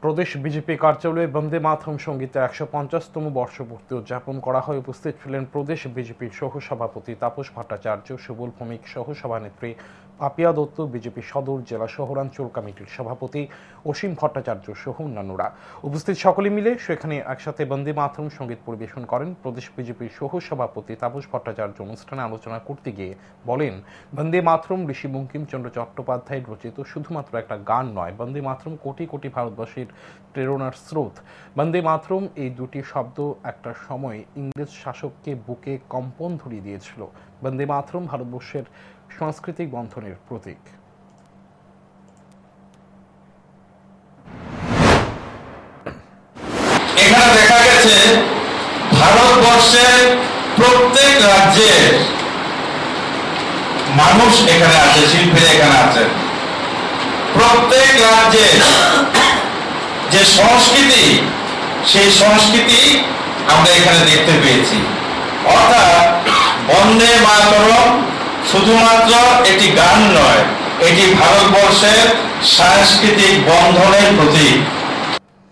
প্রদেশ BJP কার্যালয়ে বন্দে মাতরম সঙ্গীতের 150তম বর্ষপূর্তি উদযাপন করা হয়। উপস্থিত ছিলেন প্রদেশ বিজেপির সহসভাপতি তাপস ভট্টাচার্য, সুবল ভৌমিক, সহসভানেত্রী পাপিয়া দত্ত, বিজেপি সদর জেলা শহরাঞ্চল কমিটির সভাপতি অসীম ভট্টাচার্য সহ অন্যান্যরা। উপস্থিত সকলে মিলে সেখানে একসাথে বন্দে মাতরম সঙ্গীত পরিবেশন করেন। প্রদেশ বিজেপির সহসভাপতি তাপস ভট্টাচার্য অনুষ্ঠানে আলোচনা করতে গিয়ে বলেন, বন্দে মাতরম ঋষি বঙ্কিমচন্দ্র চট্টোপাধ্যায়ের রচিত শুধুমাত্র একটা গান নয়, বন্দে মাতরম কোটি কোটি ভারতবাসীর প্রেরণার স্রোত। বন্দে মাতরম এই দুটি শব্দ একটা সময় ইংরেজ শাসককে বুকে কম্পন ধরিয়ে দিয়েছিল। বন্দে মাতরম ভারতবর্ষের সাংস্কৃতিক বন্ধনের প্রতীক। এখানে দেখা গেছে ভারতবর্ষের প্রত্যেক রাজ্যের মানুষ এখানে আছে, শিল্পীরা এখানে আছে। প্রত্যেক রাজ্যের যে সংস্কৃতি, সেই সংস্কৃতি আমরা এখানে দেখতে পেয়েছি। অর্থাৎ বন্দে মাতরম শুধুমাত্র একটি গান নয়, এটি ভারতবর্ষের সাংস্কৃতিক বন্ধনের প্রতীক।